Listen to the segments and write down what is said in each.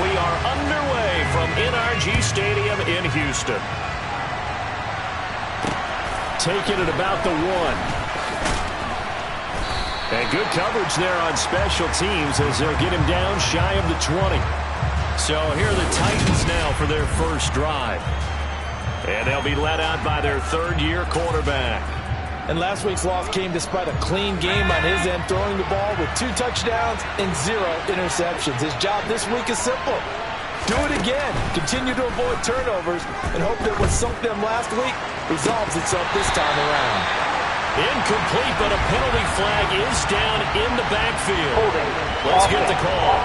we are underway from NRG Stadium in Houston. Taking it about the 1. And good coverage there on special teams as they'll get him down shy of the 20. So here are the Titans now for their first drive. And they'll be led out by their third-year quarterback. And last week's loss came despite a clean game on his end, throwing the ball with 2 touchdowns and 0 interceptions. His job this week is simple. Do it again. Continue to avoid turnovers and hope that what sunk them last week resolves itself this time around. Incomplete, but a penalty flag is down in the backfield. Let's get the call.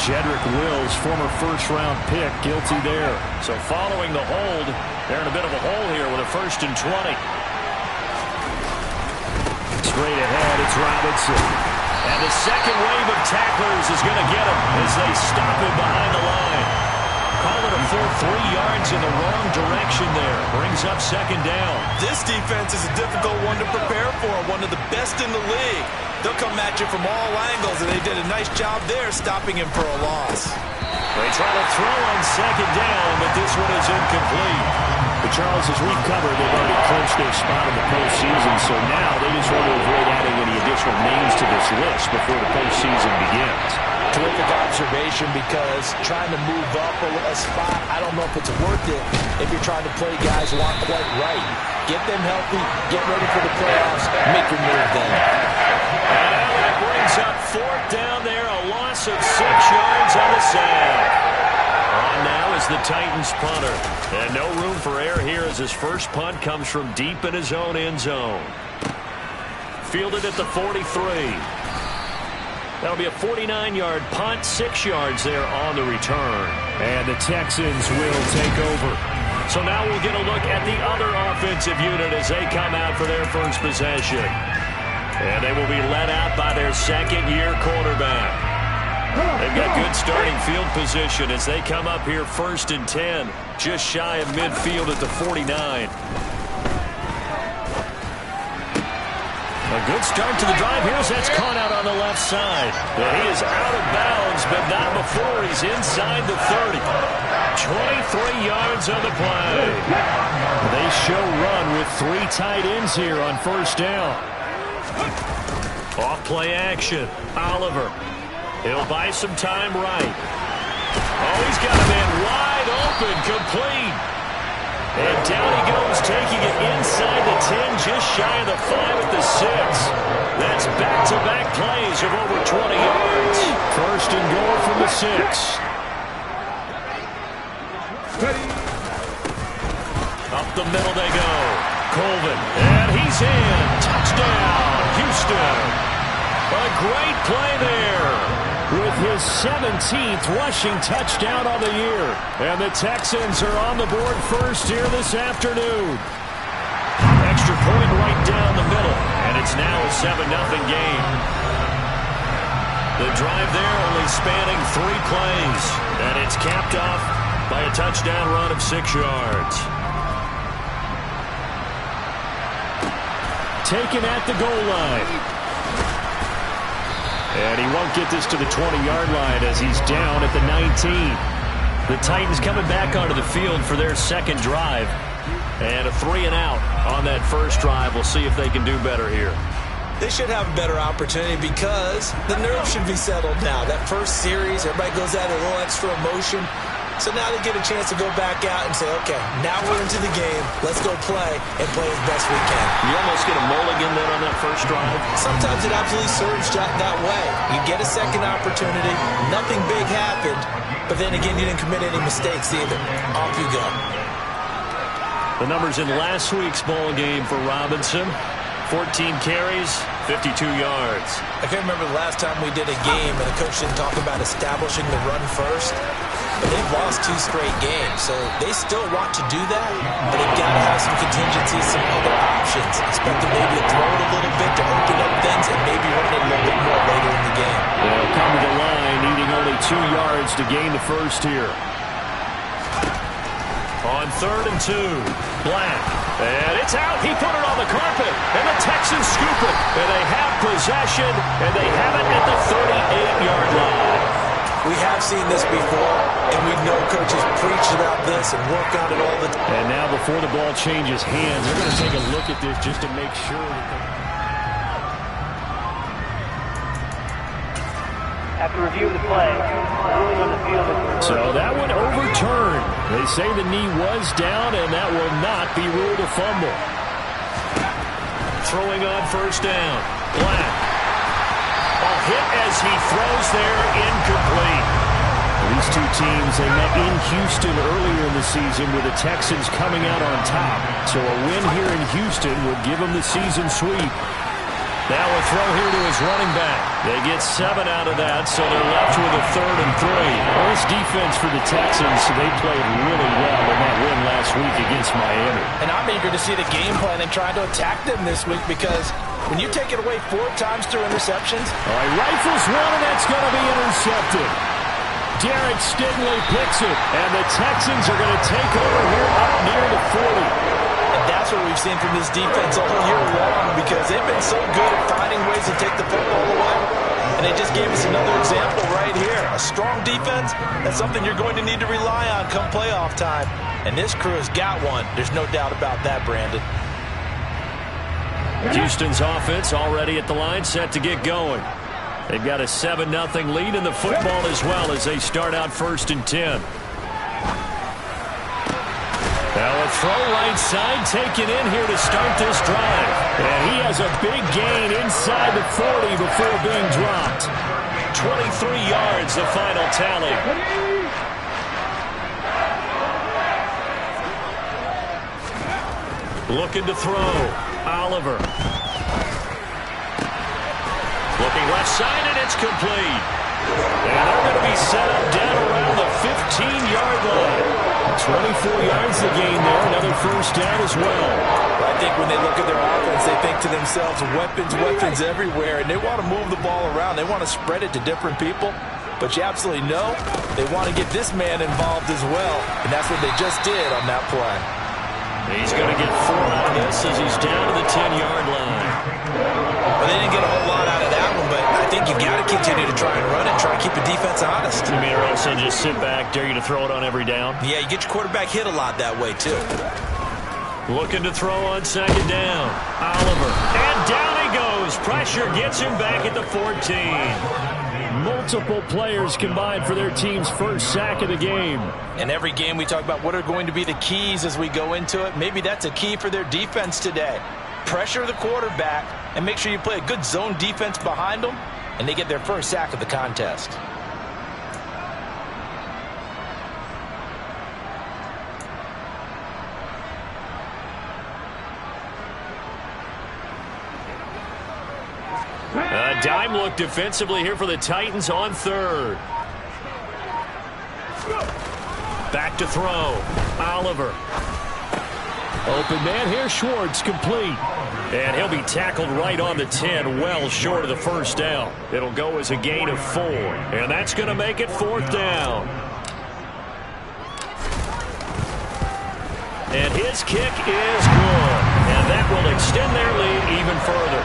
Jedrick Wills, former first-round pick, guilty there. So following the hold, they're in a bit of a hole here with a 1st and 20. Straight ahead, it's Robinson. And the second wave of tacklers is going to get him as they stop him behind the line. Call it a full 3 yards in the wrong direction there. Brings up 2nd down. This defense is a difficult one to prepare for, one of the best in the league. They'll come at you from all angles, and they did a nice job there stopping him for a loss. They try to throw on 2nd down, but this one is incomplete. But Charles, as we've covered, they've already clinched their spot in the postseason, so now they just want to avoid adding any additional names to this list before the postseason begins. Terrific observation, because trying to move up a spot, I don't know if it's worth it if you're trying to play guys who aren't quite right. Get them healthy, get ready for the playoffs, make your move then. And now that brings up 4th down there, a loss of 6 yards on the sack. On now is the Titans punter. And no room for error here as his first punt comes from deep in his own end zone. Fielded at the 43. That'll be a 49-yard punt, 6 yards there on the return. And the Texans will take over. So now we'll get a look at the other offensive unit as they come out for their first possession. And they will be led out by their 2nd-year quarterback. They've got good starting field position as they come up here 1st and 10, just shy of midfield at the 49. A good start to the drive. Here's that's caught out on the left side. But he is out of bounds, but not before he's inside the 30. 23 yards on the play. They show run with 3 tight ends here on 1st down. Off play action. Oliver. He'll buy some time right. Oh, he's got a man wide open, complete. And down he goes, taking it inside the 10, just shy of the 5 at the 6. That's back-to-back plays of over 20 yards. 1st and goal from the 6. Up the middle they go. Colvin, and he's in. Touchdown, Houston. A great play there. With his 17th rushing touchdown on the year. And the Texans are on the board first here this afternoon. Extra point right down the middle. And it's now a 7-0 game. The drive there only spanning 3 plays. And it's capped off by a touchdown run of 6 yards. Taken at the goal line. And he won't get this to the 20-yard line as he's down at the 19. The Titans coming back onto the field for their 2nd drive. And a 3-and-out on that first drive. We'll see if they can do better here. They should have a better opportunity because the nerves should be settled now. That first series, everybody goes out a little extra emotion. So now they get a chance to go back out and say, okay, now we're into the game. Let's go play and play as best we can. You almost get a mulligan then on that first drive. Sometimes it absolutely serves that way. You get a second opportunity. Nothing big happened. But then again, you didn't commit any mistakes either. Off you go. The numbers in last week's ball game for Robinson. 14 carries, 52 yards. I can't remember the last time we did a game and a coach didn't talk about establishing the run first. But they've lost 2 straight games, so they still want to do that, but they've got to have some contingencies, some other options. Expect them maybe to throw it a little bit to open up things and maybe run it a little bit more later in the game. They'll come to the line, needing only 2 yards to gain the first here. On 3rd and 2, Black. And it's out. He put it on the carpet. And the Texans scoop it. And they have possession. And they have it at the 38-yard line. We have seen this before, and we know coaches preach about this and work on it all the time. And now before the ball changes hands, they're going to take a look at this just to make sure that After review of the play, ruling on the field is so that one overturned. They say the knee was down, and that will not be ruled a fumble. Throwing on first down. Black. A hit as he throws there, incomplete. These two teams, they met in Houston earlier in the season with the Texans coming out on top. So a win here in Houston would give them the season sweep. Now a throw here to his running back. They get 7 out of that, so they're left with a 3rd and 3. Well, this defense for the Texans, they played really well in that win last week against Miami. And I'm eager to see the game plan and try to attack them this week because when you take it away 4 times through interceptions. All right, rifles one, and that's going to be intercepted. Derek Stingley picks it, and the Texans are going to take over here up near the 40. That's what we've seen from this defense all year long because they've been so good at finding ways to take the football away. And they just gave us another example right here. A strong defense, that's something you're going to need to rely on come playoff time. And this crew has got one. There's no doubt about that, Brandon. Houston's offense already at the line, set to get going. They've got a 7-0 lead in the football as well as they start out 1st and 10. Now a throw right side taken in here to start this drive. And he has a big gain inside the 40 before being dropped. 23 yards, the final tally. Looking to throw. Oliver. Looking left side, and it's complete. And they're going to be set up down around the 15-yard line. 24 yards to gain there. Another first down as well. I think when they look at their offense, they think to themselves, weapons everywhere, and they want to move the ball around. They want to spread it to different people. But you absolutely know they want to get this man involved as well, and that's what they just did on that play. He's going to get 4 out of this as he's down to the 10-yard line. Well, they didn't get a whole lot out of that one, but I think you got to continue to try and run it, try to keep the defense honest. You mean also just sit back, dare you to throw it on every down? Yeah, you get your quarterback hit a lot that way, too. Looking to throw on 2nd down. Oliver. And down he goes. Pressure gets him back at the 14. Multiple players combined for their team's first sack of the game. In every game we talk about what are going to be the keys as we go into it. Maybe that's a key for their defense today. Pressure the quarterback and make sure you play a good zone defense behind them, and they get their first sack of the contest. A dime look defensively here for the Titans on 3rd. Back to throw. Oliver. Open man here, Schwartz, complete. And he'll be tackled right on the 10, well short of the first down. It'll go as a gain of 4. And that's going to make it 4th down. And his kick is good. And that will extend their lead even further.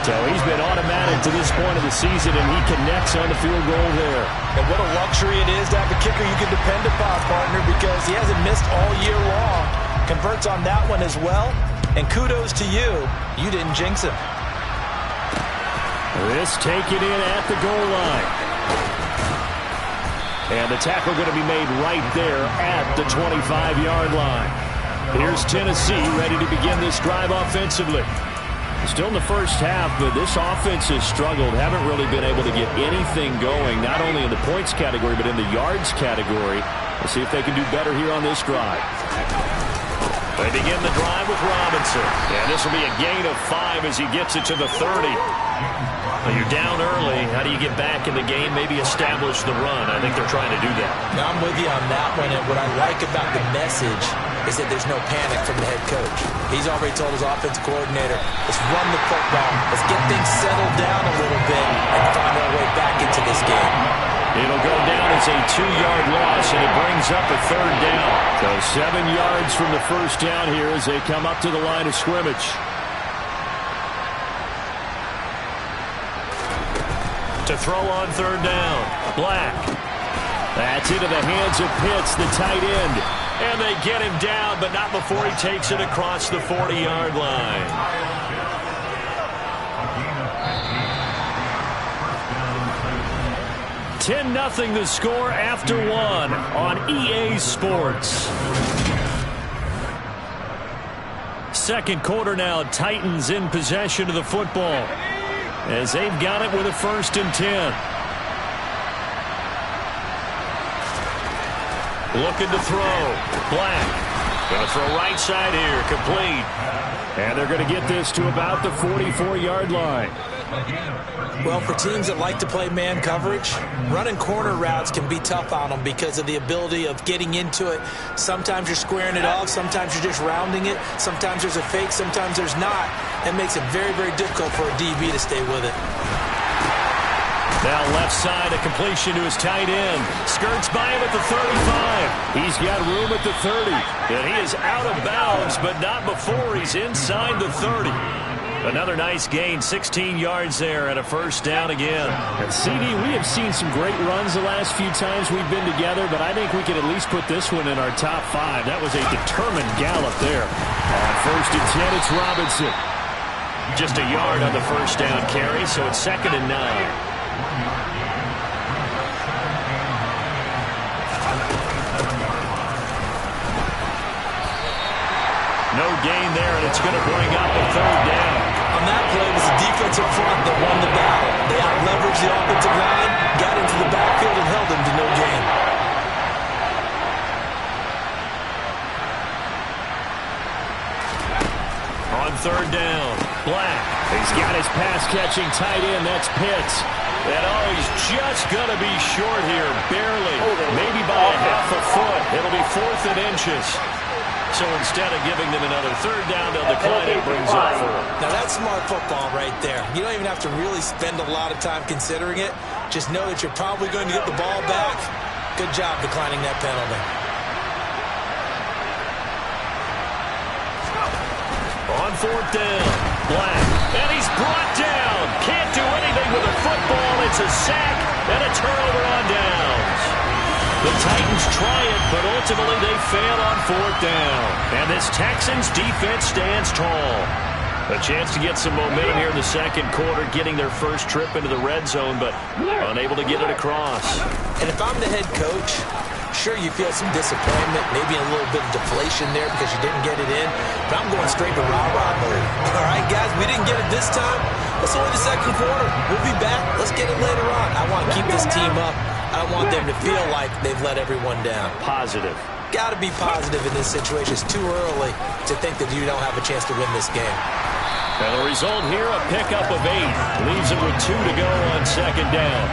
So he's been automatic to this point of the season, and he connects on the field goal there. And what a luxury it is to have a kicker you can depend upon, partner, because he hasn't missed all year long. Converts on that one as well. And kudos to you. You didn't jinx him. This taken in at the goal line. And the tackle going to be made right there at the 25-yard line. Here's Tennessee ready to begin this drive offensively. Still in the first half, but this offense has struggled. Haven't really been able to get anything going, not only in the points category, but in the yards category. We'll see if they can do better here on this drive. They begin the drive with Robinson. And this will be a gain of 5 as he gets it to the 30. Well, you're down early. How do you get back in the game? Maybe establish the run. I think they're trying to do that. Now, I'm with you on that one, and what I like about the message is that there's no panic from the head coach. He's already told his offensive coordinator, let's run the football, let's get things settled down a little bit and find our way back into this game. It'll go down is a 2-yard loss, and it brings up a third down. So 7 yards from the first down here as they come up to the line of scrimmage. To throw on third down, Black. That's into the hands of Pitts, the tight end. And they get him down, but not before he takes it across the 40-yard line. 10-0 the score after 1 on EA Sports. Second quarter now, Titans in possession of the football as they've got it with a 1st and 10. Looking to throw. Black. Going to throw right side here. Complete. And they're going to get this to about the 44-yard line. Well, for teams that like to play man coverage, running corner routes can be tough on them because of the ability of getting into it. Sometimes you're squaring it off. Sometimes you're just rounding it. Sometimes there's a fake. Sometimes there's not. That makes it very, very difficult for a DB to stay with it. Now left side, a completion to his tight end. Skirts by him at the 35. He's got room at the 30. And he is out of bounds, but not before he's inside the 30. Another nice gain, 16 yards there, and a 1st down again. And CD, we have seen some great runs the last few times we've been together, but I think we could at least put this one in our top 5. That was a determined gallop there. On 1st and 10, it's Robinson. Just a yard on the 1st down carry, so it's 2nd and 9. No gain there, and it's going to bring up a 3rd down. On that play, it was the defensive front that won the battle. They out-leveraged the offensive line, got into the backfield, and held them to no gain. On 3rd down, Black. He's got his pass-catching tight end. That's Pitts. And he's just going to be short here, barely. Maybe by a half a foot. It'll be 4th and inches. So instead of giving them another 3rd down, they'll decline it, brings up 4. Now that's smart football right there. You don't even have to really spend a lot of time considering it. Just know that you're probably going to get the ball back. Good job declining that penalty. On 4th down, Black. And he's brought down. Can't do anything with the football. It's a sack and a turnover on downs. The Titans try it, but ultimately they fail on 4th down. And this Texans defense stands tall. A chance to get some momentum here in the second quarter, getting their first trip into the red zone, but unable to get it across. And if I'm the head coach, sure, you feel some disappointment, maybe a little bit of deflation there because you didn't get it in, but I'm going straight to rah-rah mode. All right, guys, we didn't get it this time. It's only the second quarter. We'll be back. Let's get it later on. I want to keep this team up. I don't want them to feel like they've let everyone down. Positive. Got to be positive in this situation. It's too early to think that you don't have a chance to win this game. And the result here, a pickup of 8. Leaves it with 2 to go on 2nd down.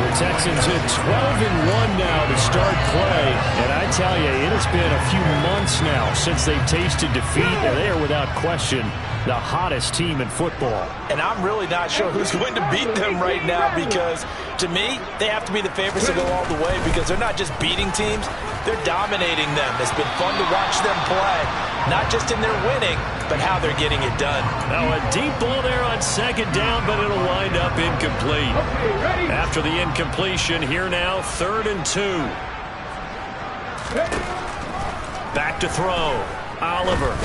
The Texans hit 12-1 now to start play. And I tell you, it has been a few months now since they've tasted defeat. And they are without question the hottest team in football. And I'm really not sure who's going to beat them right now because, to me, they have to be the favorites to go all the way because they're not just beating teams, they're dominating them. It's been fun to watch them play, not just in their winning, but how they're getting it done. Now a deep ball there on 2nd down, but it'll wind up incomplete. After the incompletion, here now, 3rd and 2. Back to throw. Oliver.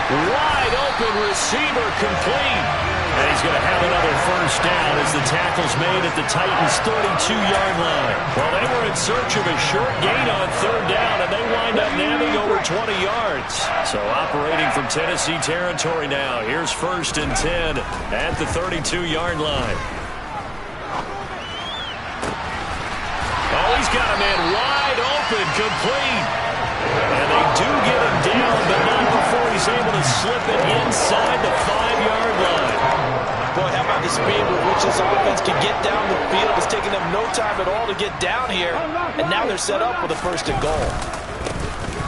Wide open receiver, complete. And he's going to have another 1st down as the tackle's made at the Titans' 32-yard line. Well, they were in search of a short gain on 3rd down, and they wind up nabbing over 20 yards. So operating from Tennessee territory now. Here's 1st and 10 at the 32-yard line. Oh, he's got a man wide open, complete. And they do get him down, but not before he's able to slip it inside the 5-yard line. Boy, how about the speed with which this offense can get down the field? It's taking them no time at all to get down here, and now they're set up with a 1st and goal.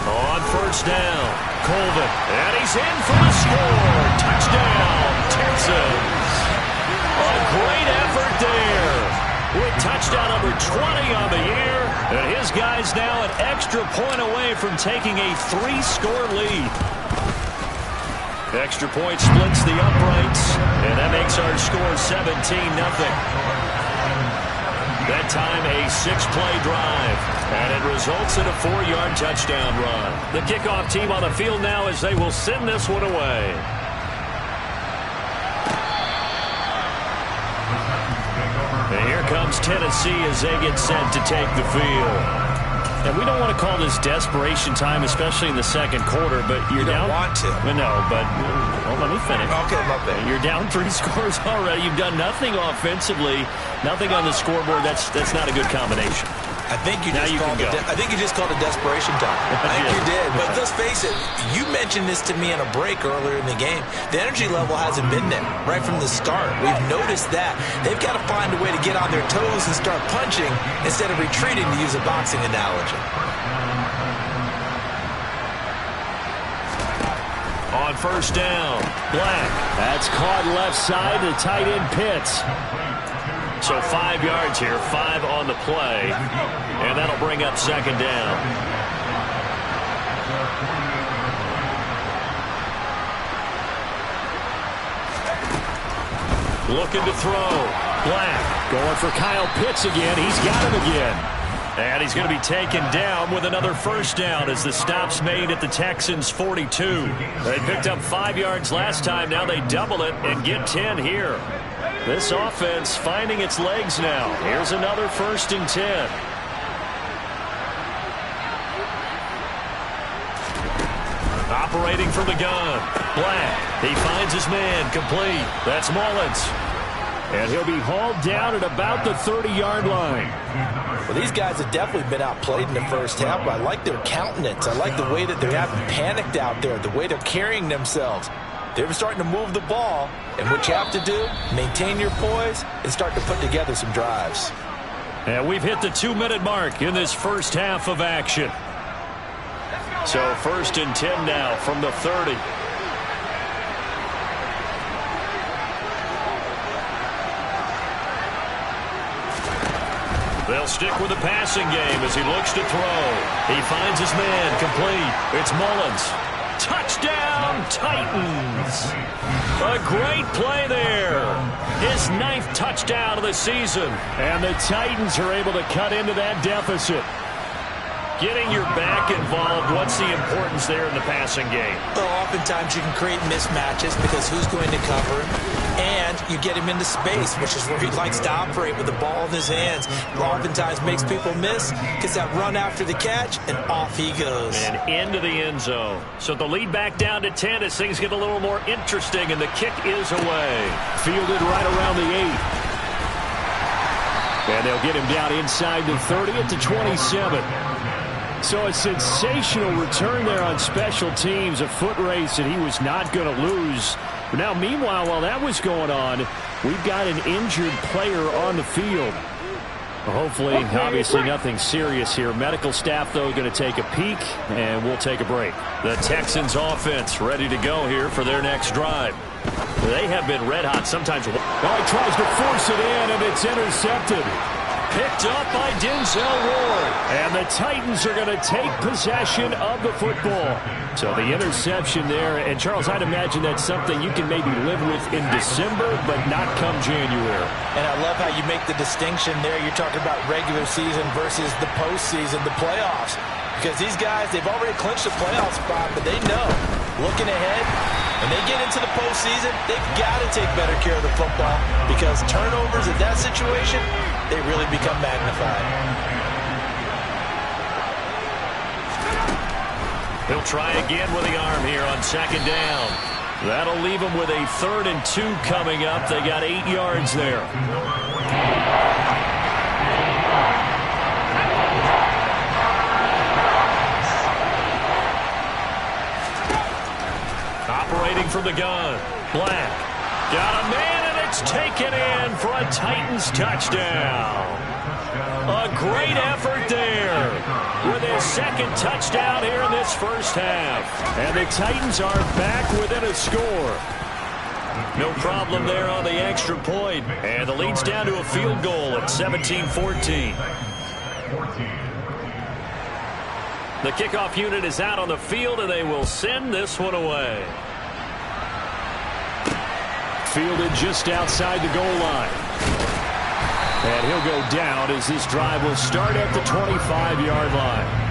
On 1st down, Colvin, and he's in for the score. Touchdown, Texans. A great effort there. With touchdown. touchdown number 20 on the year. And his guy's now an extra point away from taking a 3-score lead. Extra point splits the uprights, and that makes our score 17-0. That time a 6-play drive, and it results in a 4-yard touchdown run. The kickoff team on the field now as they will send this one away. And here comes Tennessee as they get set to take the field. And we don't want to call this desperation time, especially in the second quarter, but you're down. You don't want to. No, but well, let me finish. Okay, my bad. You're down 3 scores already. You've done nothing offensively, nothing on the scoreboard. That's not a good combination. I think you just called it desperation time. I think you did. But let's face it, you mentioned this to me in a break earlier in the game. The energy level hasn't been there right from the start. We've noticed that. They've got to find a way to get on their toes and start punching instead of retreating, to use a boxing analogy. On first down, Black. That's caught left side to tight end Pitts. So 5 yards here, 5 on the play, and that'll bring up second down. Looking to throw. Black going for Kyle Pitts again. He's got him again. And he's going to be taken down with another first down as the stop's made at the Texans' 42. They picked up 5 yards last time. Now they double it and get 10 here. This offense finding its legs now. Here's another 1st and 10. Operating from the gun. Black. He finds his man. Complete. That's Mullins. And he'll be hauled down at about the 30-yard line. Well, these guys have definitely been outplayed in the first half, but I like their countenance. I like the way that they haven't panicked out there, the way they're carrying themselves. They're starting to move the ball, and what you have to do, maintain your poise and start to put together some drives. And we've hit the 2-minute mark in this first half of action. So 1st and 10 now from the 30. They'll stick with the passing game as he looks to throw. He finds his man. Complete. It's Mullins. Touchdown, Titans. A great play there. His 9th touchdown of the season. And the Titans are able to cut into that deficit. Getting your back involved, what's the importance there in the passing game? Well, oftentimes you can create mismatches because who's going to cover him? And you get him into space, which is where he likes to operate with the ball in his hands. Oftentimes makes people miss, gets that run after the catch, and off he goes. And into the end zone. So the lead back down to 10 as things get a little more interesting, and the kick is away. Fielded right around the 8. And they'll get him down inside the 30 at the 27. So a sensational return there on special teams, a foot race that he was not going to lose. But now, meanwhile, while that was going on, we've got an injured player on the field. Hopefully, obviously nothing serious here. Medical staff, though, going to take a peek, and we'll take a break. The Texans offense ready to go here for their next drive. They have been red hot sometimes. Well, he tries to force it in, and it's intercepted. Picked up by Denzel Ward. And the Titans are going to take possession of the football. So the interception there. And, Charles, I'd imagine that's something you can maybe live with in December, but not come January. And I love how you make the distinction there. You're talking about regular season versus the postseason, the playoffs. Because these guys, they've already clinched the playoff spot, but they know, looking ahead, when they get into the postseason, they've got to take better care of the football because turnovers in that situation, they really become magnified. He'll try again with the arm here on second down. That'll leave him with a 3rd and 2 coming up. They got 8 yards there. Operating from the gun. Black. Got a man, and it's taken in for a Titans touchdown. A great effort there with his 2nd touchdown here in this first half. And the Titans are back within a score. No problem there on the extra point. And the lead's down to a field goal at 17-14. The kickoff unit is out on the field, and they will send this one away. Fielded just outside the goal line. And he'll go down as this drive will start at the 25-yard line.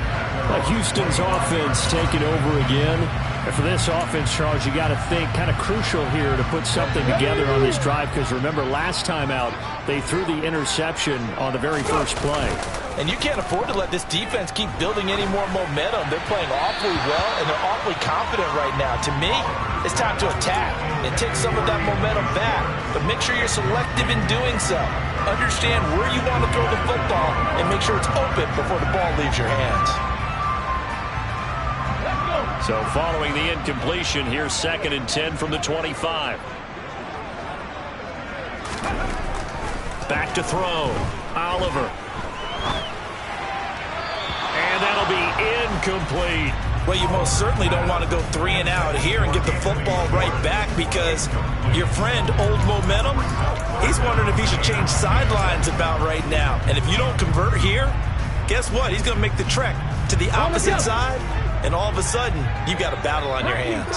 Houston's offense taking over again. And for this offense, Charles, you got to think kind of crucial here to put something together on this drive, because remember last time out they threw the interception on the very first play. And you can't afford to let this defense keep building any more momentum. They're playing awfully well, and they're awfully confident right now. To me, it's time to attack and take some of that momentum back. But make sure you're selective in doing so. Understand where you want to throw the football and make sure it's open before the ball leaves your hands. So following the incompletion, here's 2nd and 10 from the 25. Back to throw. Oliver. And that'll be incomplete. Well, you most certainly don't want to go 3 and out here and get the football right back, because your friend, Old Momentum, he's wondering if he should change sidelines about right now. And if you don't convert here, guess what? He's going to make the trek to the opposite side, and all of a sudden, you've got a battle on your hands.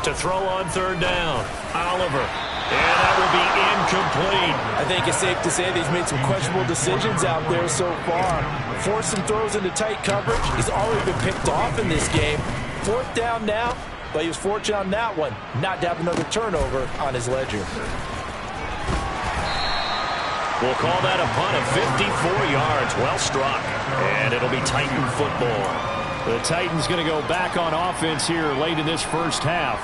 To throw on 3rd down. Oliver. And that will be incomplete. I think it's safe to say that he's made some questionable decisions out there so far. Forced some throws into tight coverage. He's already been picked off in this game. 4th down now, but he was fortunate on that one not to have another turnover on his ledger. We'll call that a punt of 54 yards. Well struck. And it'll be Titan football. The Titans going to go back on offense here late in this first half.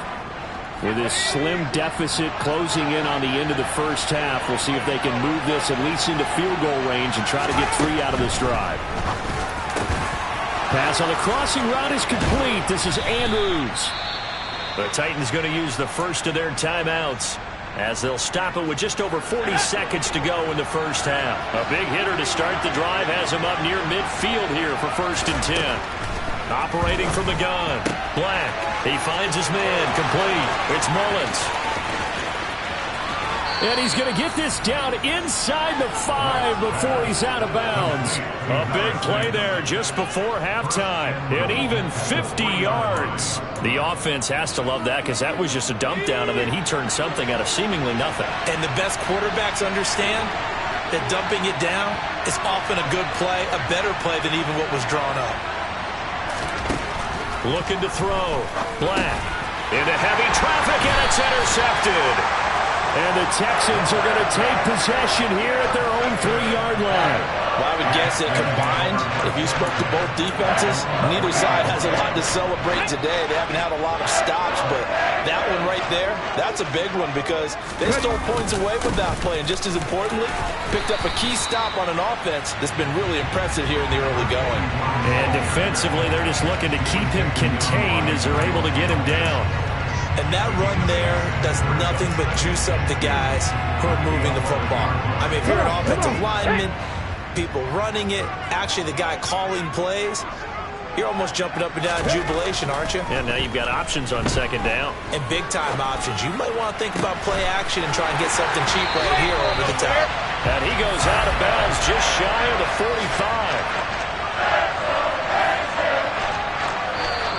With this slim deficit closing in on the end of the first half, we'll see if they can move this at least into field goal range and try to get 3 out of this drive. Pass on the crossing route is complete. This is Andrews. The Titans going to use the first of their timeouts, as they'll stop it with just over 40 seconds to go in the first half. A big hitter to start the drive has him up near midfield here for 1st and 10. Operating from the gun. Black. He finds his man. Complete. It's Mullins. And he's going to get this down inside the 5 before he's out of bounds. A big play there just before halftime. And even 50 yards. The offense has to love that, because that was just a dump down, and then he turned something out of seemingly nothing. And the best quarterbacks understand that dumping it down is often a good play, a better play than even what was drawn up. Looking to throw. Black. Into heavy traffic, and it's intercepted. And the Texans are going to take possession here at their own 3-yard line. Well, I would guess that combined, if you spoke to both defenses, neither side has a lot to celebrate today. They haven't had a lot of stops, but that one right there, that's a big one, because they stole points away with that play, and just as importantly, picked up a key stop on an offense that's been really impressive here in the early going. And defensively, they're just looking to keep him contained as they're able to get him down. And that run there does nothing but juice up the guys who are moving the football. I mean, if you're an offensive lineman, people running it, actually the guy calling plays, you're almost jumping up and down in jubilation, aren't you? And now you've got options on 2nd down. And big-time options. You might want to think about play action and try and get something cheap right here over the top. And he goes out of bounds just shy of the 45.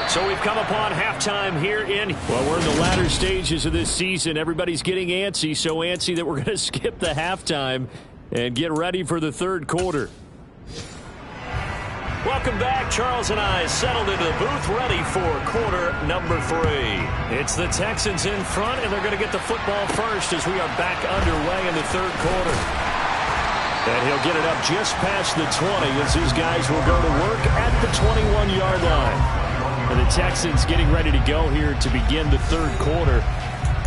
So we've come upon halftime here in... Well, we're in the latter stages of this season. Everybody's getting antsy, so antsy that we're going to skip the halftime and get ready for the 3rd quarter. Welcome back. Charles and I settled into the booth, ready for quarter number 3. It's the Texans in front, and they're going to get the football first as we are back underway in the 3rd quarter. And he'll get it up just past the 20 as these guys will go to work at the 21-yard line. And the Texans getting ready to go here to begin the 3rd quarter.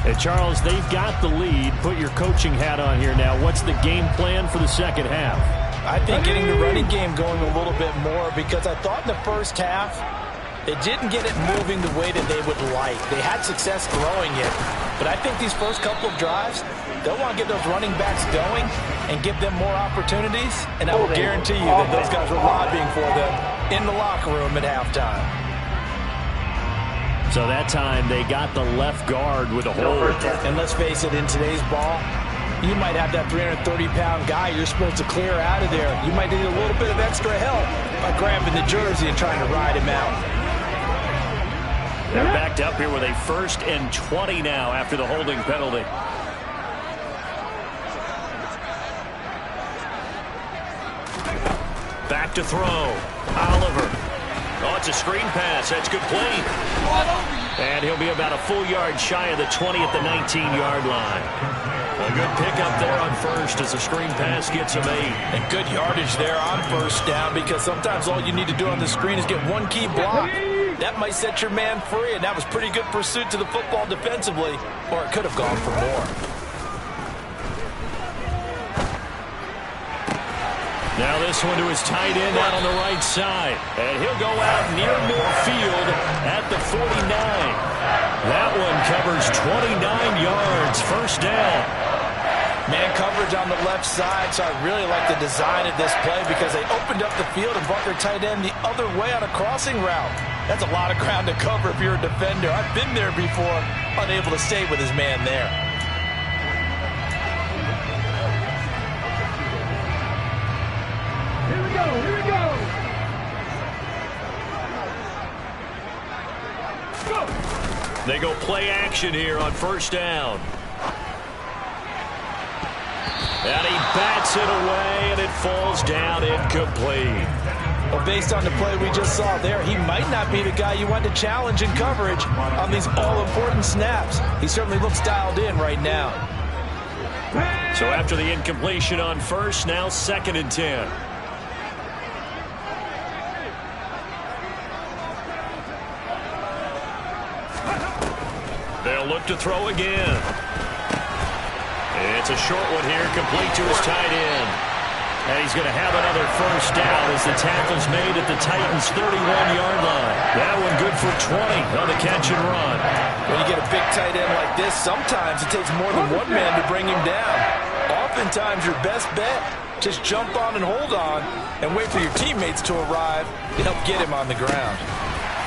And Charles, they've got the lead. Put your coaching hat on here now. What's the game plan for the 2nd half? I think getting the running game going a little bit more, because I thought in the first half they didn't get it moving the way that they would like. They had success throwing it. But I think these first couple of drives, they'll want to get those running backs going and give them more opportunities. And I will guarantee you that those guys were lobbying for them in the locker room at halftime. So that time they got the left guard with a hold. And let's face it, in today's ball, you might have that 330-pound guy you're supposed to clear out of there. You might need a little bit of extra help by grabbing the jersey and trying to ride him out. They're backed up here with a 1st and 20 now after the holding penalty. Back to throw. Oliver. Oh, it's a screen pass. That's complete. And he'll be about a full yard shy of the 20 at the 19-yard line. A good pickup there on first as the screen pass gets him 8. And good yardage there on first down, because sometimes all you need to do on the screen is get one key block. That might set your man free, and that was pretty good pursuit to the football defensively, or it could have gone for more. Now this one to his tight end out on the right side. And he'll go out near midfield at the 49. That one covers 29 yards. First down. Man coverage on the left side, so I really like the design of this play because they opened up the field and brought their tight end the other way on a crossing route. That's a lot of ground to cover if you're a defender. I've been there before, unable to stay with his man there. Here we go, here we go. Go. They go play action here on first down. And he bats it away, and it falls down incomplete. Well, based on the play we just saw there, he might not be the guy you want to challenge in coverage on these all-important snaps. He certainly looks dialed in right now. So after the incompletion on first, now 2nd and 10. They'll look to throw again. It's a short one here, complete to his tight end. And he's going to have another first down as the tackle's made at the Titans' 31-yard line. That one good for 20 on the catch and run. When you get a big tight end like this, sometimes it takes more than one man to bring him down. Oftentimes, your best bet, just jump on and hold on and wait for your teammates to arrive to help get him on the ground.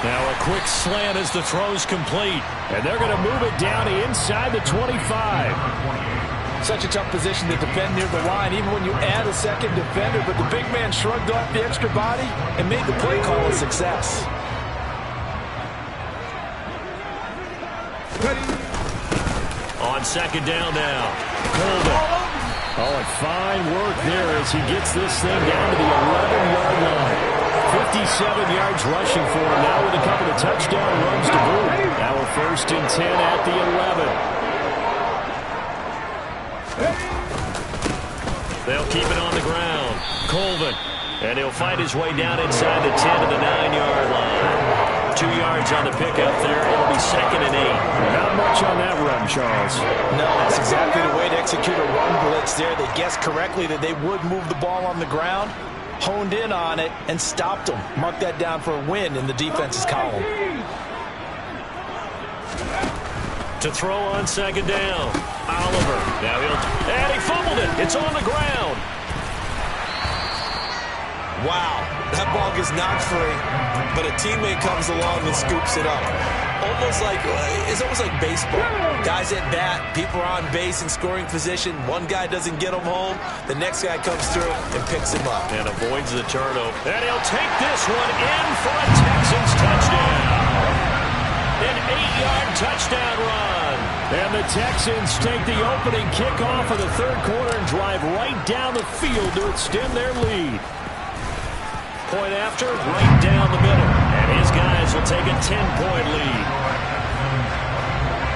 Now a quick slant as the throw's complete. And they're going to move it down inside the 25. Such a tough position to defend near the line, even when you add a second defender. But the big man shrugged off the extra body and made the play call a success. On second down now, Colvin. Oh, and fine work there as he gets this thing down to the 11-yard line. 57 yards rushing for him now with a couple of touchdown runs to boot. Now a 1st and 10 at the 11. They'll keep it on the ground. Colvin. And he'll find his way down inside the 10 to the 9-yard line. 2 yards on the pickup there. It'll be 2nd and 8. Not much on that run, Charles. No, that's exactly the way to execute a run blitz there. They guessed correctly that they would move the ball on the ground, honed in on it, and stopped them. Mark that down for a win in the defense's column. To throw on second down. Oliver. Now and he fumbled it. It's on the ground. Wow, that ball gets knocked free, but a teammate comes along and scoops it up. It's almost like baseball. Guys at bat, people are on base in scoring position. One guy doesn't get him home. The next guy comes through and picks him up. And avoids the turnover. And he'll take this one in for a Texans touchdown. An 8-yard touchdown run. And the Texans take the opening kickoff of the third quarter and drive right down the field to extend their lead. Point after, right down the middle. And his guys will take a 10-point lead.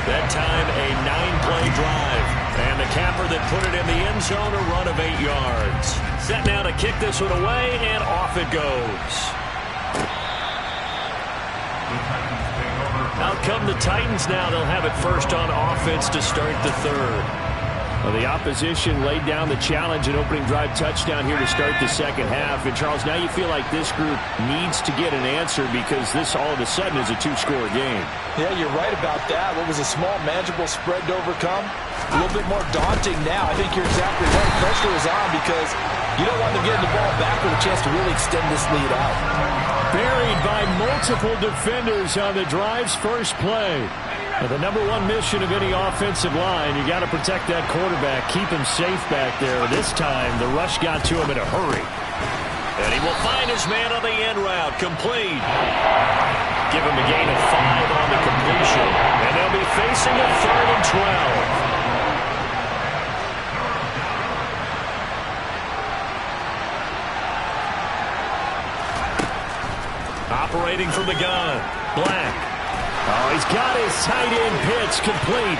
That time, a 9-play drive. And the capper that put it in the end zone, a run of 8 yards. Set now to kick this one away, and off it goes. Out come the Titans now. They'll have it first on offense to start the third. Well, the opposition laid down the challenge and opening drive touchdown here to start the second half. And, Charles, now you feel like this group needs to get an answer because this all of a sudden is a 2-score game. Yeah, you're right about that. What was a small, manageable spread to overcome? A little bit more daunting now. I think you're exactly right. Pressure is on because you don't want them getting the ball back with a chance to really extend this lead out. Buried by multiple defenders on the drive's first play. Now, the number one mission of any offensive line, you got to protect that quarterback, keep him safe back there. This time, the rush got to him in a hurry. And he will find his man on the end route, complete. Give him a gain of 5 on the completion, and they'll be facing a 3rd and 12. Operating from the gun, Black. Oh, he's got his tight end Pitts complete.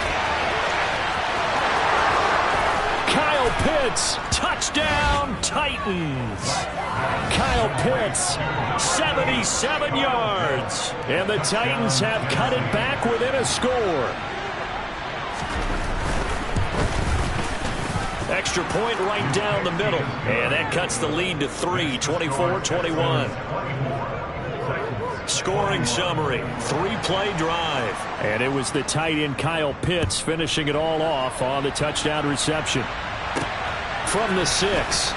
Kyle Pitts, touchdown Titans. Kyle Pitts, 77 yards. And the Titans have cut it back within a score. Extra point right down the middle. And that cuts the lead to 3, 24-21. Scoring summary, 3-play drive. And it was the tight end Kyle Pitts finishing it all off on the touchdown reception. From the 6.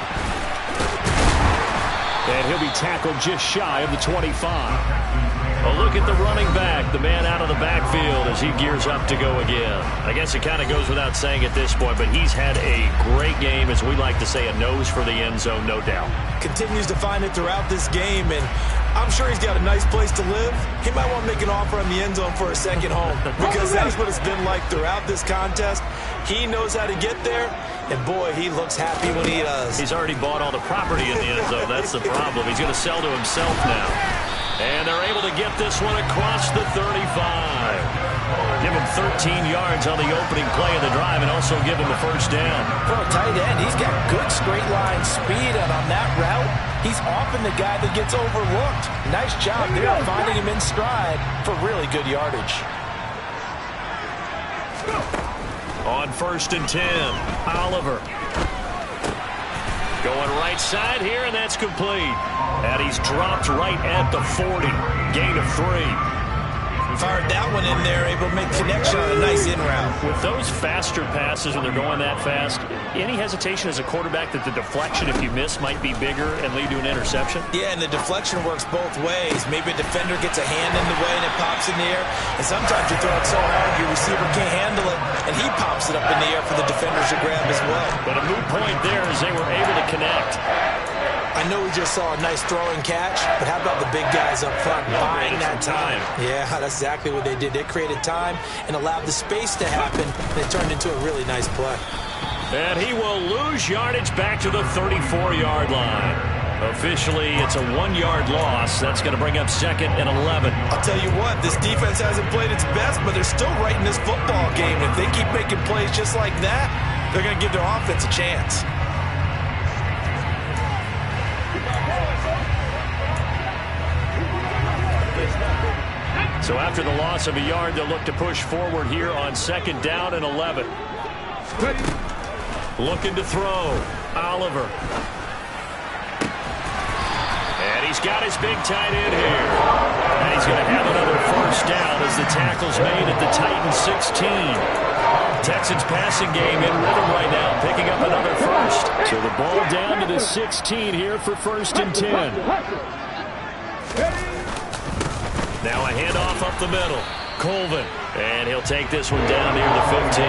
And he'll be tackled just shy of the 25. Well, look at the running back, the man out of the backfield as he gears up to go again. I guess it kind of goes without saying at this point, but he's had a great game, as we like to say, a nose for the end zone, no doubt. Continues to find it throughout this game, and I'm sure he's got a nice place to live. He might want to make an offer on the end zone for a second home, because that's what it's been like throughout this contest. He knows how to get there, and boy, he looks happy when he does. He's already bought all the property in the end zone. That's the problem. He's going to sell to himself now. And they're able to get this one across the 35. Give him 13 yards on the opening play of the drive and also give him a first down. For a tight end, he's got good straight line speed, and on that route, he's often the guy that gets overlooked. Nice job there finding him in stride for really good yardage. On 1st and 10, Oliver. Going right side here, and that's complete. And he's dropped right at the 40. Gain of 3. Fired that one in there, able to make connection on a nice in route. With those faster passes when they're going that fast, any hesitation as a quarterback that the deflection, if you miss, might be bigger and lead to an interception? Yeah, and the deflection works both ways. Maybe a defender gets a hand in the way and it pops in the air. And sometimes you throw it so hard your receiver can't handle it, and he pops it up in the air for the defenders to grab as well. But a moot point there as they were able to connect. I know we just saw a nice throwing catch, but how about the big guys up front buying that time? Yeah, that's exactly what they did. They created time and allowed the space to happen, and it turned into a really nice play. And he will lose yardage back to the 34-yard line. Officially, it's a 1-yard loss. That's going to bring up 2nd and 11. I'll tell you what, this defense hasn't played its best, but they're still right in this football game. If they keep making plays just like that, they're going to give their offense a chance. So after the loss of a yard, they'll look to push forward here on 2nd down and 11. Looking to throw. Oliver. And he's got his big tight end here. And he's going to have another first down as the tackle's made at the Titans 16. Texans passing game in rhythm right now, picking up another first. So the ball down to the 16 here for 1st and 10. Now a handoff up the middle. Colvin. And he'll take this one down near the 15.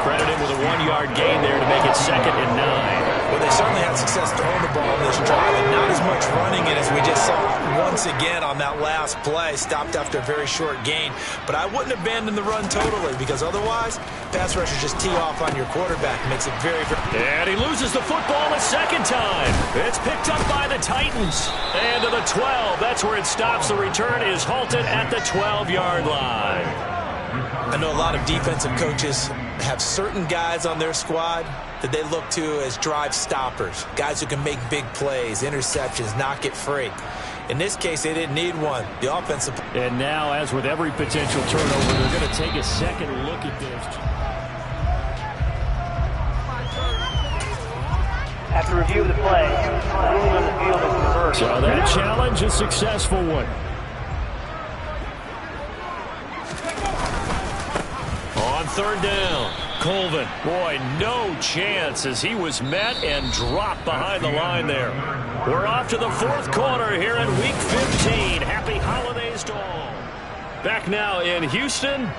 Credit him with a 1-yard gain there to make it 2nd and 9. Well, they certainly had success throwing the ball in this drive, and not as much running it as we just saw once again on that last play. Stopped after a very short gain. But I wouldn't abandon the run totally, because otherwise, pass rushers just tee off on your quarterback. It makes it very, very... And he loses the football a second time. It's picked up by the Titans. And to the 12. That's where it stops. The return is halted at the 12-yard line. I know a lot of defensive coaches have certain guys on their squad that they look to as drive stoppers, guys who can make big plays, interceptions, knock it free. In this case, they didn't need one. The offensive... And now, as with every potential turnover, they're going to take a second look at this. After review of the play, ruling on the field is reversed. So that challenge, a successful one. On 3rd down, Colvin. Boy, no chance as he was met and dropped behind the line there. We're off to the fourth quarter here in Week 15. Happy holidays to all. Back now in Houston.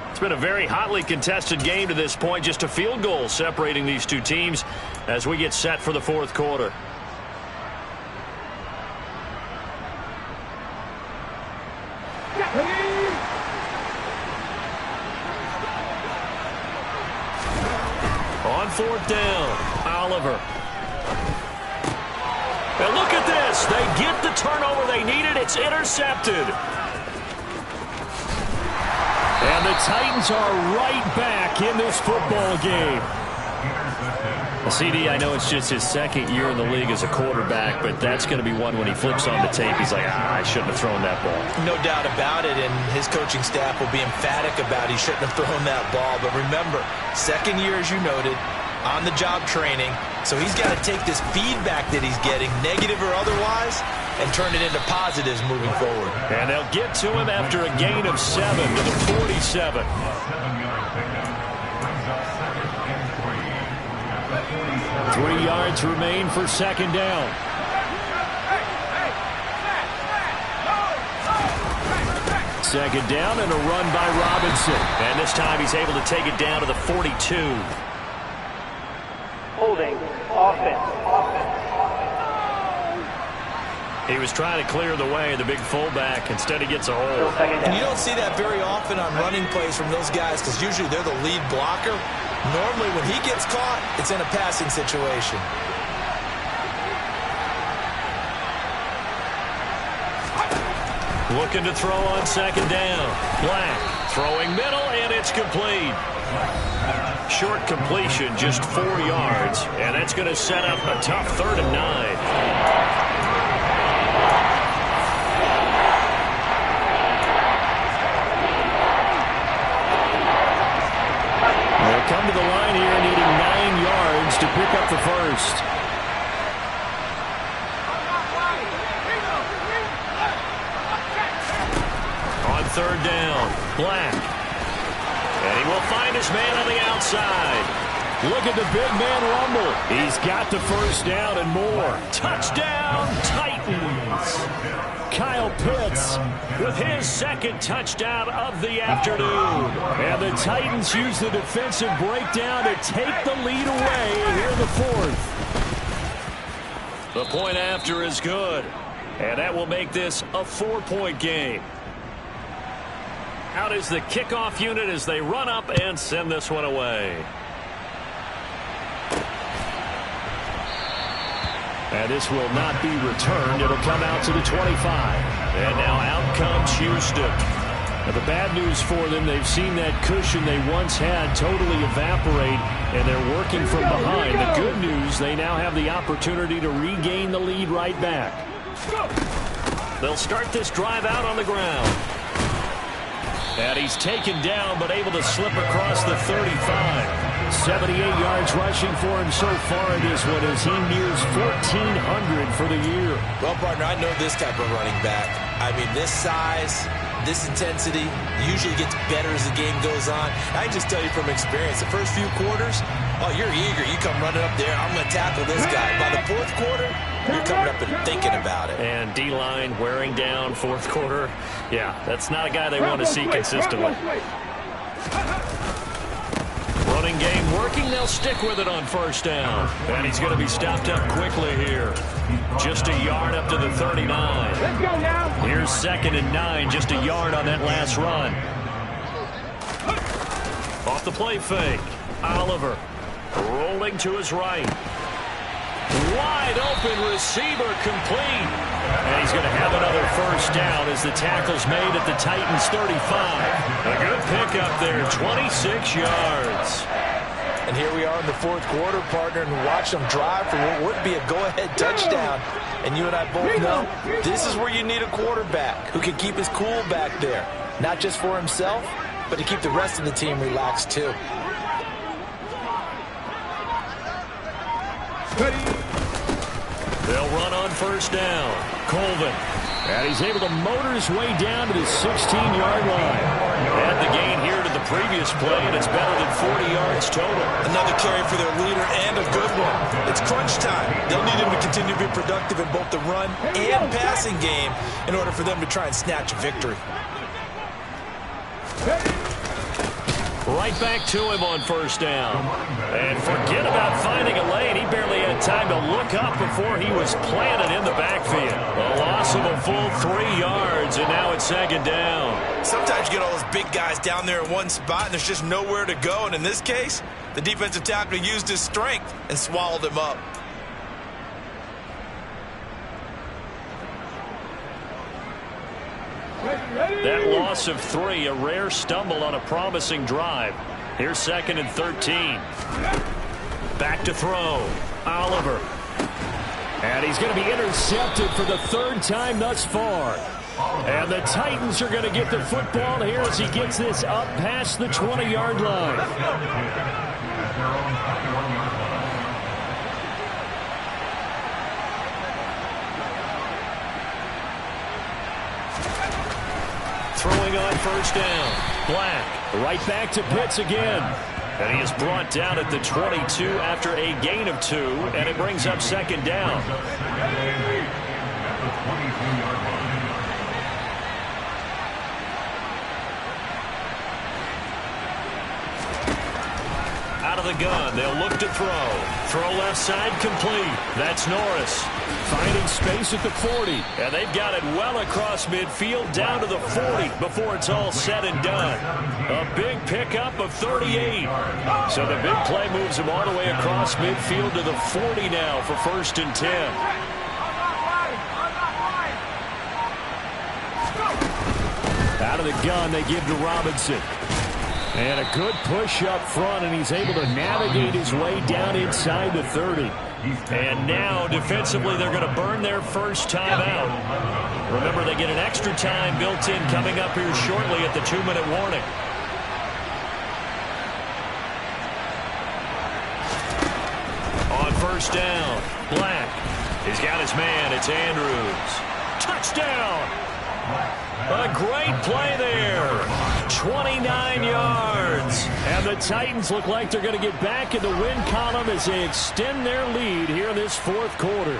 It's been a very hotly contested game to this point. Just a field goal separating these two teams as we get set for the fourth quarter. On fourth down, Oliver. And look at this. They get the turnover they needed. It's intercepted. And the Titans are right back in this football game. CD, I know it's just his second year in the league as a quarterback, but that's going to be one when he flips on the tape. He's like, I shouldn't have thrown that ball. No doubt about it, and his coaching staff will be emphatic about he shouldn't have thrown that ball. But remember, second year, as you noted, on-the-job training. So he's got to take this feedback that he's getting, negative or otherwise, and turn it into positives moving forward. And they'll get to him after a gain of 7 to the 47. 3 yards remain for second down. Second down and a run by Robinson. And this time he's able to take it down to the 42. Holding. Offense. He was trying to clear the way, the big fullback. Instead he gets a hold. And you don't see that very often on running plays from those guys because usually they're the lead blocker. Normally when he gets caught, it's in a passing situation. Looking to throw on second down. Black throwing middle, and it's complete. Short completion, just 4 yards, and that's going to set up a tough 3rd and 9. They'll come to the line here needing 9 yards to pick up the first. On third down, Black. And he will find his man on the outside. Look at the big man rumble. He's got the first down and more. Touchdown, Titans. Kyle Pitts With his second touchdown of the afternoon. and the Titans use the defensive breakdown to take the lead away here in the fourth. The point after is good. And that will make this a 4-point game. Out is the kickoff unit as they run up and send this one away. And this will not be returned. It'll come out to the 25. And now out comes Houston. Now the bad news for them, they've seen that cushion they once had totally evaporate, and they're working from behind. The good news, they now have the opportunity to regain the lead right back. They'll start this drive out on the ground. And he's taken down, but able to slip across the 35. 78 yards rushing for him so far in this one as he nears 1,400 for the year. Well, partner, I know this type of running back. I mean, this size, this intensity usually gets better as the game goes on. I can just tell you from experience, the first few quarters, oh, you're eager. You come running up there, I'm going to tackle this guy. By the fourth quarter, you're coming up and thinking about it. And D-line wearing down fourth quarter. Yeah, that's not a guy they want to see consistently. Running game working. They'll stick with it on first down. And he's going to be stopped up quickly here. Just a yard up to the 39. Let's go now. Here's 2nd and 9. Just a yard on that last run. Off the play fake. Oliver rolling to his right. Wide open receiver complete. And he's going to have another first down as the tackle's made at the Titans 35. A good pickup there, 26 yards. And here we are in the fourth quarter, partner, and watch them drive for what would be a go-ahead touchdown. And you and I both know this is where you need a quarterback who can keep his cool back there. Not just for himself, but to keep the rest of the team relaxed too. They'll run on first down. Colvin. And he's able to motor his way down to the 16-yard line. And the gain here to the previous play, and it's better than 40 yards total. Another carry for their leader and a good one. It's crunch time. They'll need him to continue to be productive in both the run and passing game in order for them to try and snatch a victory. Right back to him on first down. And forget about finding a lane. He barely had time to look up before he was planted in the backfield. A loss of a full 3 yards, and now it's second down. Sometimes you get all those big guys down there in one spot, and there's just nowhere to go. And in this case, the defensive tackle used his strength and swallowed him up. That loss of 3, a rare stumble on a promising drive. Here's 2nd and 13. Back to throw. Oliver. And he's going to be intercepted for the 3rd time thus far. And the Titans are going to get the football here as he gets this up past the 20-yard line. Throwing on first down. Black. Right back to Pitts again. And he is brought down at the 22 after a gain of 2, and it brings up second down. Out of the gun, they'll look to throw. Throw left side complete. That's Norris. Finding space at the 40. And they've got it well across midfield down to the 40 before it's all said and done. A big pickup of 38. So the big play moves him all the way across midfield to the 40 now for 1st and 10. Out of the gun, they give to Robinson. And a good push up front, and he's able to navigate his way down inside the 30. And now, defensively, they're going to burn their first time out. Remember, they get an extra time built in coming up here shortly at the 2-minute warning. On first down, Black. He's got his man. It's Andrews. Touchdown! A great play there. 29 yards. And the Titans look like they're going to get back in the win column as they extend their lead here in this 4th quarter.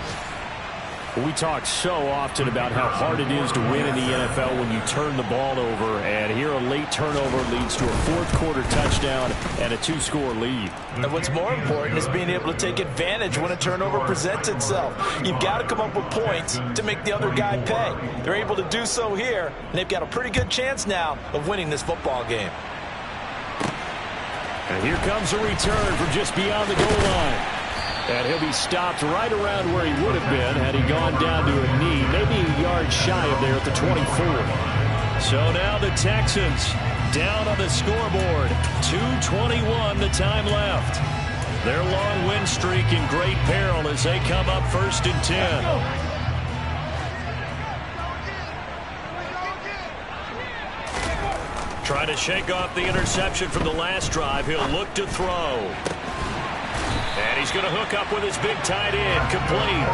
We talk so often about how hard it is to win in the NFL when you turn the ball over, and here a late turnover leads to a 4th quarter touchdown and a 2-score lead. And what's more important is being able to take advantage when a turnover presents itself. You've got to come up with points to make the other guy pay. They're able to do so here, and they've got a pretty good chance now of winning this football game. And here comes a return from just beyond the goal line. And he'll be stopped right around where he would have been had he gone down to a knee, maybe a yard shy of there at the 24. So now the Texans down on the scoreboard. 2:21 the time left. Their long win streak in great peril as they come up 1st and 10. Trying to shake off the interception from the last drive. He'll look to throw. And he's going to hook up with his big tight end. Complete.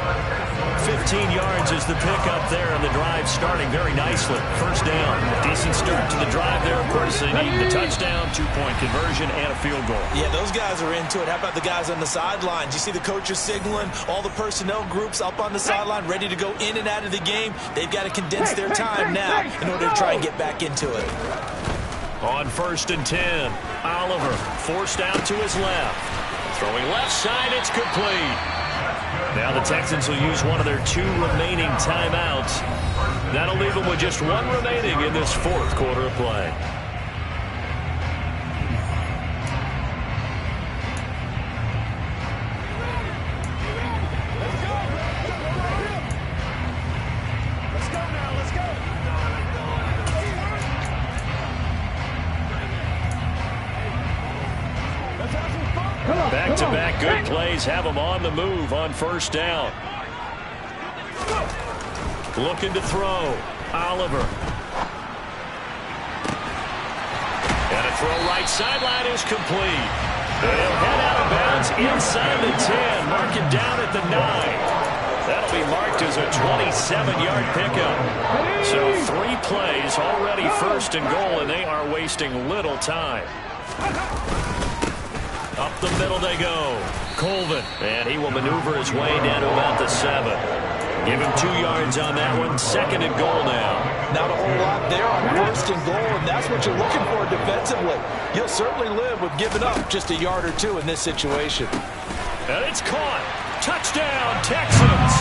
15 yards is the pickup there, and the drive starting very nicely. First down. Decent start to the drive there. Of course, they need the touchdown, 2-point conversion, and a field goal. Yeah, those guys are into it. How about the guys on the sidelines? You see the coaches signaling, all the personnel groups up on the sideline ready to go in and out of the game. They've got to condense their time now in order to try and get back into it. On 1st and 10, Oliver forced out to his left. Throwing left side, it's complete. Now the Texans will use one of their 2 remaining timeouts. That'll leave them with just 1 remaining in this 4th quarter of play. Back-to-back good plays have them on the move on first down. Looking to throw. Oliver. And a throw right sideline is complete. They'll head out of bounds inside the 10. Mark it down at the 9. That'll be marked as a 27-yard pickup. So 3 plays already first and goal, and they are wasting little time. Up the middle they go. Colvin, and he will maneuver his way down to about the 7. Give him 2 yards on that one. Second and goal now. Not a whole lot there on first and goal, and that's what you're looking for defensively. You'll certainly live with giving up just a yard or 2 in this situation. And it's caught. Touchdown, Texans.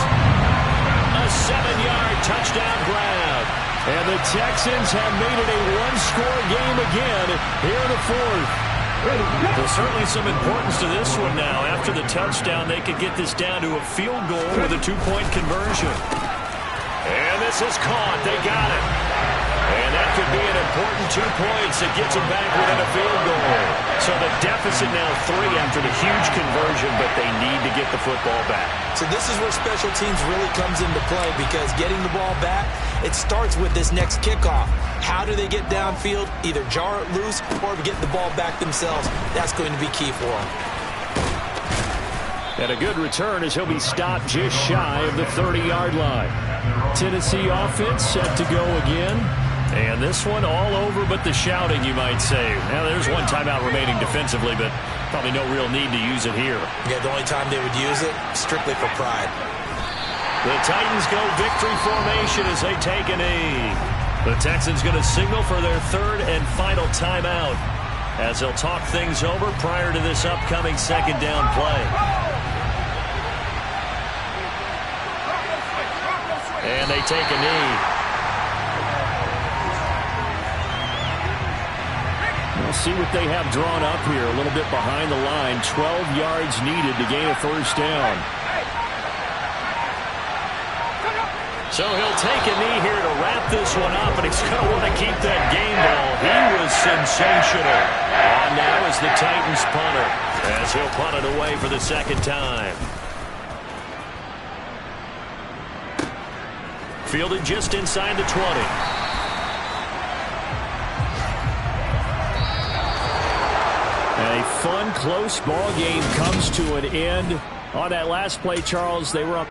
A 7-yard touchdown grab. And the Texans have made it a one-score game again here in the 4th. There's certainly some importance to this one now. After the touchdown, they could get this down to a field goal with a 2-point conversion. And this is caught. They got it. And that could be an important 2 points that gets them back within a field goal. So the deficit now 3 after the huge conversion, but they need to get the football back. So this is where special teams really comes into play, because getting the ball back, it starts with this next kickoff. How do they get downfield? Either jar it loose or get the ball back themselves. That's going to be key for them. And a good return as he'll be stopped just shy of the 30-yard line. Tennessee offense set to go again. And this one all over but the shouting, you might say. Now, there's one timeout remaining defensively, but probably no real need to use it here. Yeah, the only time they would use it, strictly for pride. The Titans go victory formation as they take a knee. The Texans going to signal for their 3rd and final timeout as they'll talk things over prior to this upcoming 2nd down play. And they take a knee. We'll see what they have drawn up here. A little bit behind the line. 12 yards needed to gain a 1st down. So he'll take a knee here to wrap this one up, and he's going to want to keep that game ball. He was sensational. On now is the Titans punter, as he'll punt it away for the 2nd time. Fielded just inside the 20. A fun, close ball game comes to an end. On that last play, Charles, they were up.